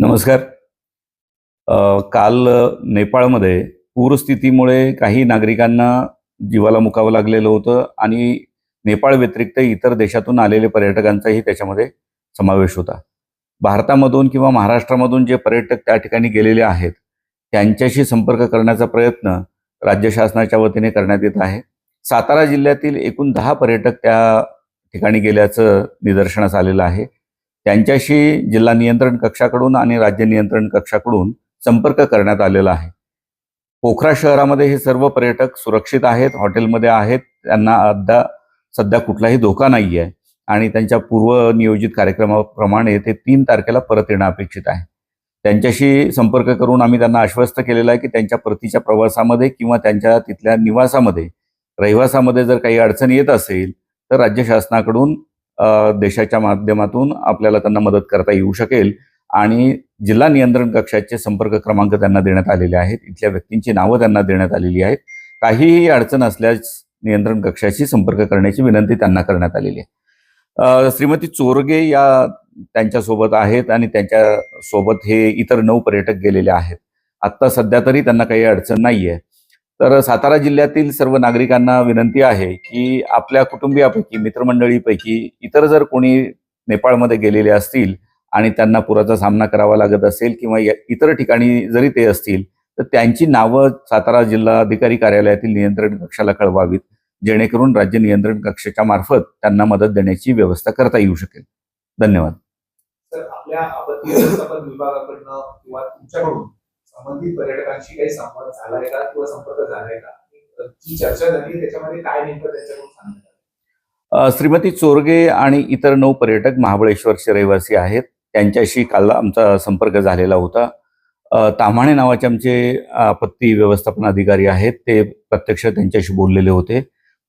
नमस्कार. काल नेपाळमध्ये पूरस्थितीमुळे काही नागरिकांना जीवाला मुकावं लागलेलं होतं आणि नेपाळ व्यतिरिक्त इतर देशातून आलेले पर्यटकांचाही त्याच्यामध्ये समावेश होता. भारतामधून किंवा महाराष्ट्रामधून जे पर्यटक त्या ठिकाणी गेलेले आहेत, त्यांच्याशी संपर्क करण्याचा प्रयत्न राज्य शासनाच्या वतीने करण्यात येत आहे. सातारा जिल्ह्यातील एकूण 10 पर्यटक त्या ठिकाणी गेल्याचं निदर्शनास आलेलं आहे. त्यांच्याशी जिल्हा नियंत्रण कक्षाकडून आणि राज्य नियंत्रण कक्षाकडून संपर्क करण्यात आलेला आहे. पोखरा शहरामध्ये हे सर्व पर्यटक सुरक्षित आहेत, हॉटेलमध्ये आहेत. त्यांना सध्या कुठलाही धोका नाही आहे आणि त्यांच्या पूर्वनियोजित कार्यक्रमाप्रमाणे ते 3 तारखेला परत येणं अपेक्षित आहे. त्यांच्याशी संपर्क करून आम्ही त्यांना आश्वस्त केलेलं आहे की त्यांच्या परतीच्या प्रवासामध्ये किंवा त्यांच्या तिथल्या निवासामध्ये, रहिवासामध्ये जर काही अडचण येत असेल तर राज्य शासनाकडून देशाच्या माध्यमातून आपल्याला त्यांना मदत करता येऊ शकेल आणि जिल्हा नियंत्रण कक्षाचे संपर्क क्रमांक त्यांना देण्यात आलेले आहेत. इथल्या व्यक्तींची नावं त्यांना देण्यात आलेली आहेत. काहीही अडचण असल्यास नियंत्रण कक्षाशी संपर्क करण्याची विनंती त्यांना करण्यात आलेली आहे. श्रीमती चोरगे या त्यांच्यासोबत आहेत आणि त्यांच्यासोबत हे इतर 9 पर्यटक गेलेले आहेत. आत्ता सध्या तरी त्यांना काही अडचण नाही आहे. तर सातारा जिल्ह्यातील सर्व नागरिकांना विनंती आहे की आपल्या कुटुंबियापैकी, मित्रमंडळीपैकी इतर जर कोणी नेपाळमध्ये गेलेले असतील आणि त्यांना पुराचा सामना करावा लागत असेल किंवा इतर ठिकाणी जरी ते असतील तर त्यांची नावं सातारा जिल्हाधिकारी कार्यालयातील नियंत्रण कक्षाला कळवावीत, जेणेकरून राज्य नियंत्रण कक्षाच्या मार्फत त्यांना मदत देण्याची व्यवस्था करता येऊ शकेल. धन्यवाद. सर, आपल्या आपत्ती व्यवस्थापन विभागाकडनं किंवा तुमच्याकडून संबंधित पर्यटकांशी काही संवाद झालाय का किंवा संपर्क झालाय का? जी चर्चा झाली त्याच्यामध्ये काय नेमकं त्यांच्याकडून सांगण्यात आलं? श्रीमती चोरगे आणि इतर 9 पर्यटक महाबळेश्वरचे रहिवासी आहेत. त्यांच्याशी काल आमचा संपर्क झालेला होता. ताम्हाणे नावाचे आमचे आपत्ती व्यवस्थापन अधिकारी आहेत, ते प्रत्यक्ष त्यांच्याशी बोललेले होते.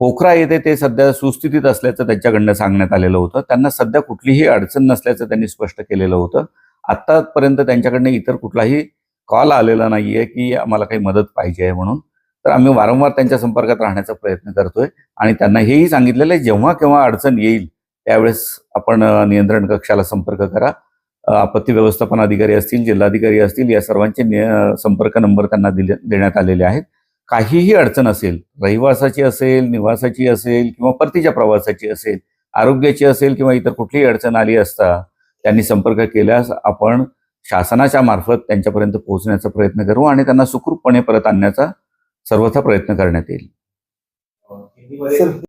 पोखरा येथे ते सध्या सुस्थितीत असल्याचं त्यांच्याकडनं सांगण्यात आलेलं होतं. त्यांना सध्या कुठलीही अडचण नसल्याचं त्यांनी स्पष्ट केलेलं होतं. आत्तापर्यंत त्यांच्याकडनं इतर कुठलाही कॉल आलेला नाहीये की आम्हाला काही मदत पाहिजे आहे म्हणून. तर आम्ही वारंवार त्यांच्या संपर्कात राहण्याचा प्रयत्न करतोय आणि त्यांना हेही सांगितलेलं आहे, जेव्हा केव्हा अडचण येईल त्यावेळेस आपण नियंत्रण कक्षाला संपर्क करा. आपत्ती व्यवस्थापन अधिकारी असतील, जिल्हाधिकारी असतील, या सर्वांचे संपर्क नंबर त्यांना देण्यात आलेले आहेत. काहीही अडचण असेल, रहिवासाची असेल, निवासाची असेल किंवा परतीच्या प्रवासाची असेल, आरोग्याची असेल किंवा इतर कुठलीही अडचण आली असता त्यांनी संपर्क केल्यास आपण शासनाच्या मार्फत त्यांच्यापर्यंत पोहोचण्याचा प्रयत्न करू आणि त्यांना सुखरूपपणे परत आणण्याचा सर्वथा प्रयत्न करण्यात येईल. हिंदीमध्ये